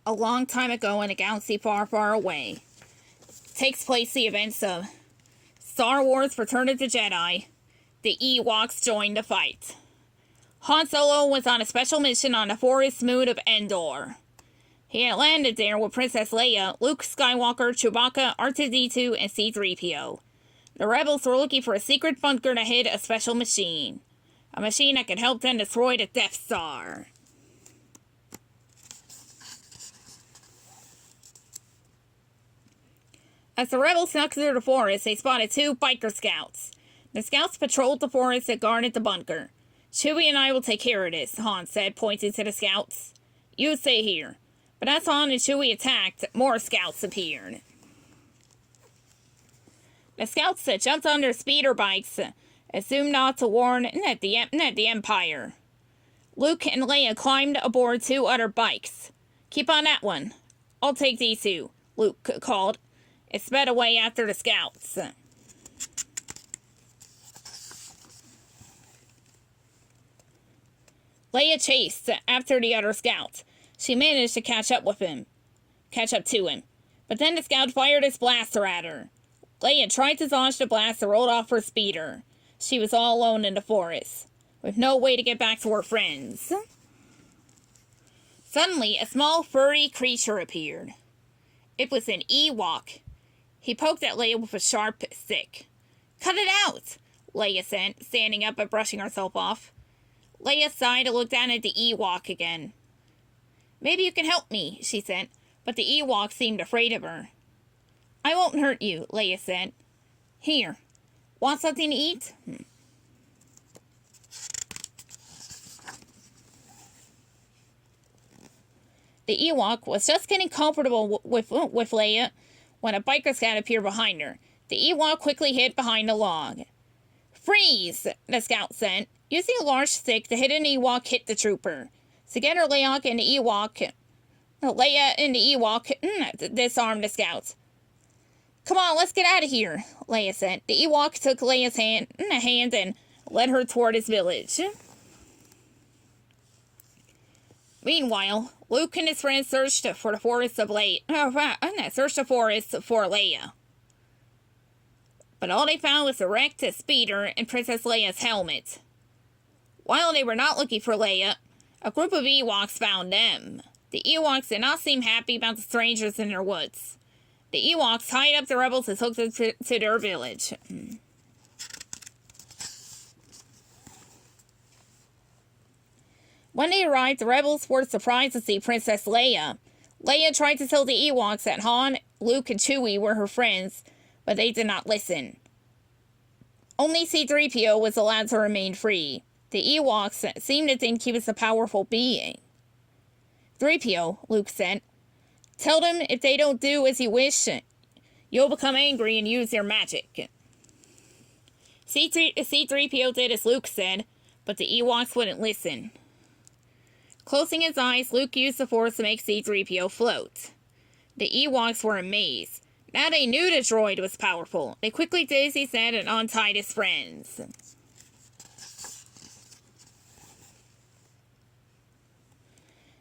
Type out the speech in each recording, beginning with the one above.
a long time ago in a galaxy far, far away. Takes place the events of Star Wars Return of the Jedi. The Ewoks joined the fight. Han Solo was on a special mission on the forest moon of Endor. He had landed there with Princess Leia, Luke Skywalker, Chewbacca, R2-D2, and C-3PO. The rebels were looking for a secret bunker to hid a special machine. A machine that could help them destroy the Death Star. As the rebels snuck through the forest, they spotted 2 biker scouts. The scouts patrolled the forest and guarded the bunker. Chewie and I will take care of this, Han said, pointing to the scouts. You stay here. But as Han and Chewie attacked, more scouts appeared. The scouts jumped on their speeder bikes and zoomed off to warn the Empire. Luke and Leia climbed aboard 2 other bikes. Keep on that one. I'll take these 2, Luke called, and sped away after the scouts. Leia chased after the other scout. She managed to catch up to him. But then the scout fired his blaster at her. Leia tried to dodge the blast and rolled off her speeder. She was all alone in the forest, with no way to get back to her friends. Suddenly, a small furry creature appeared. It was an Ewok. He poked at Leia with a sharp stick. Cut it out, Leia said, standing up and brushing herself off. Leia sighed and looked down at the Ewok again. Maybe you can help me, she said, but the Ewok seemed afraid of her. I won't hurt you, Leia said. Here, want something to eat? The Ewok was just getting comfortable with Leia when a biker scout appeared behind her. The Ewok quickly hid behind a log. Freeze, the scout said. Using a large stick, the hidden Ewok hit the trooper. Together, Leia and the Ewok disarmed the scouts. Come on, let's get out of here, Leia said. The Ewok took Leia's hand and led her toward his village. Meanwhile, Luke and his friends searched for the forest for Leia. But all they found was a wrecked speeder and Princess Leia's helmet. While they were not looking for Leia, a group of Ewoks found them. The Ewoks did not seem happy about the strangers in their woods. The Ewoks tied up the rebels and took them to their village. When they arrived, the rebels were surprised to see Princess Leia. Leia tried to tell the Ewoks that Han, Luke, and Chewie were her friends, but they did not listen. Only C-3PO was allowed to remain free. The Ewoks seemed to think he was a powerful being. 3PO, Luke said. Tell them if they don't do as you wish, you'll become angry and use their magic. C-3PO did as Luke said, but the Ewoks wouldn't listen. Closing his eyes, Luke used the Force to make C-3PO float. The Ewoks were amazed. Now they knew the droid was powerful. They quickly did as he said and untied his friends.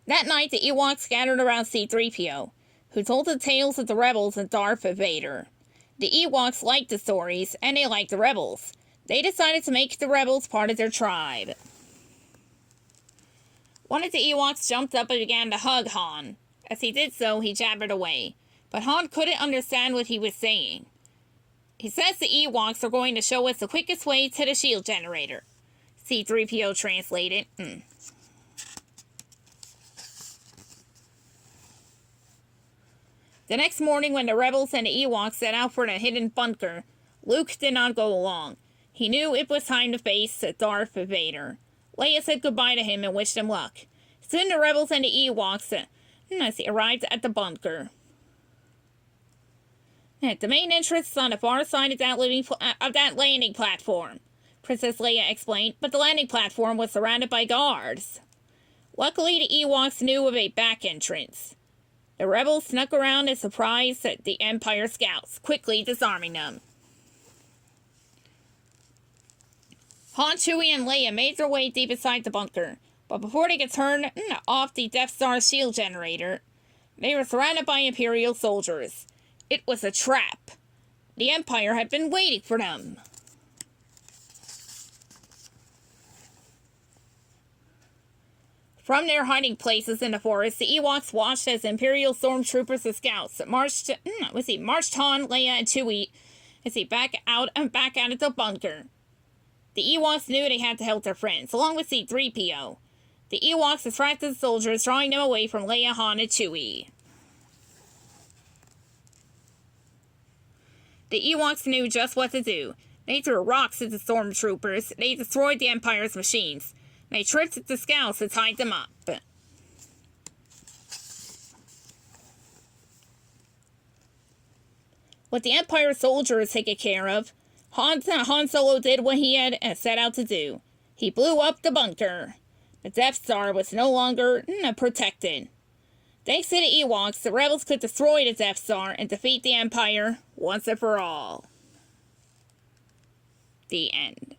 That night, the Ewoks scattered around C-3PO, who told the tales of the rebels and Darth Vader. The Ewoks liked the stories, and they liked the rebels. They decided to make the rebels part of their tribe. One of the Ewoks jumped up and began to hug Han. As he did so, he jabbered away, but Han couldn't understand what he was saying. He says the Ewoks are going to show us the quickest way to the shield generator. C-3PO translated. The next morning, when the rebels and the Ewoks set out for the hidden bunker, Luke did not go along. He knew it was time to face Darth Vader. Leia said goodbye to him and wished him luck. Soon the rebels and the Ewoks arrived at the bunker. The main entrance is on the far side of that landing platform, Princess Leia explained, but the landing platform was surrounded by guards. Luckily, the Ewoks knew of a back entrance. The rebels snuck around and surprised the Empire scouts, quickly disarming them. Han, Chewie, and Leia made their way deep inside the bunker, but before they could turn off the Death Star's shield generator, They were surrounded by Imperial soldiers. It was a trap. The Empire had been waiting for them. From their hiding places in the forest, the Ewoks watched as Imperial stormtroopers and scouts marched Han, Leia, and Chewie back out of the bunker. The Ewoks knew they had to help their friends, along with C-3PO. The Ewoks distracted the soldiers, drawing them away from Leia, Han, and Chewie. The Ewoks knew just what to do. They threw rocks at the stormtroopers. They destroyed the Empire's machines. They tripped the scouts and tied them up. With the Empire soldiers taken care of, Han Solo did what he had set out to do. He blew up the bunker. The Death Star was no longer protected. Thanks to the Ewoks, the rebels could destroy the Death Star and defeat the Empire once and for all. The end.